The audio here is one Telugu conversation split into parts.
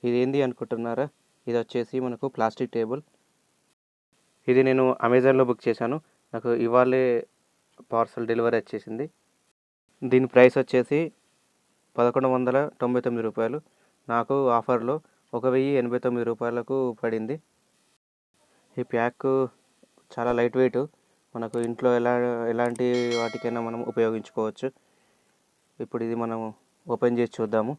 ఇది ఏంది అనుకుంటున్నారా? ఇది వచ్చేసి మనకు ప్లాస్టిక్ టేబుల్. ఇది నేను అమెజాన్లో బుక్ చేశాను. నాకు ఇవాళే పార్సల్ డెలివరీ వచ్చేసింది. దీని ప్రైస్ వచ్చేసి రూ. 1199. నాకు ఆఫర్లో 1089 రూపాయలకు పడింది. ఈ ప్యాక్ చాలా లైట్ వెయిట్, మనకు ఇంట్లో ఎలాంటి వాటికైనా మనం ఉపయోగించుకోవచ్చు. ఇప్పుడు ఇది మనం ఓపెన్ చేసి చూద్దాము.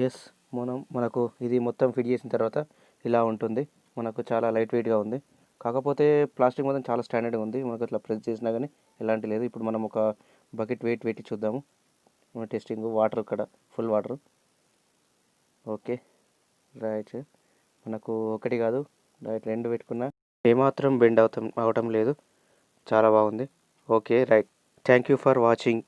ఎస్, మనకు ఇది మొత్తం ఫిట్ చేసిన తర్వాత ఇలా ఉంటుంది. మనకు చాలా లైట్ వెయిట్గా ఉంది. కాకపోతే ప్లాస్టిక్ మొత్తం చాలా స్టాండర్డ్గా ఉంది. మనకు ఇట్లా ప్రెస్ చేసినా కానీ ఎలాంటి లేదు. ఇప్పుడు మనం ఒక బకెట్ వెయిట్ పెట్టి చూద్దాము. మన టెస్టింగ్ వాటర్, ఇక్కడ ఫుల్ వాటర్. ఓకే రైట్, మనకు ఒకటి కాదు రైట్ 2 పెట్టుకున్నా ఏమాత్రం బెండ్ అవటం లేదు. చాలా బాగుంది. Okay right, thank you for watching.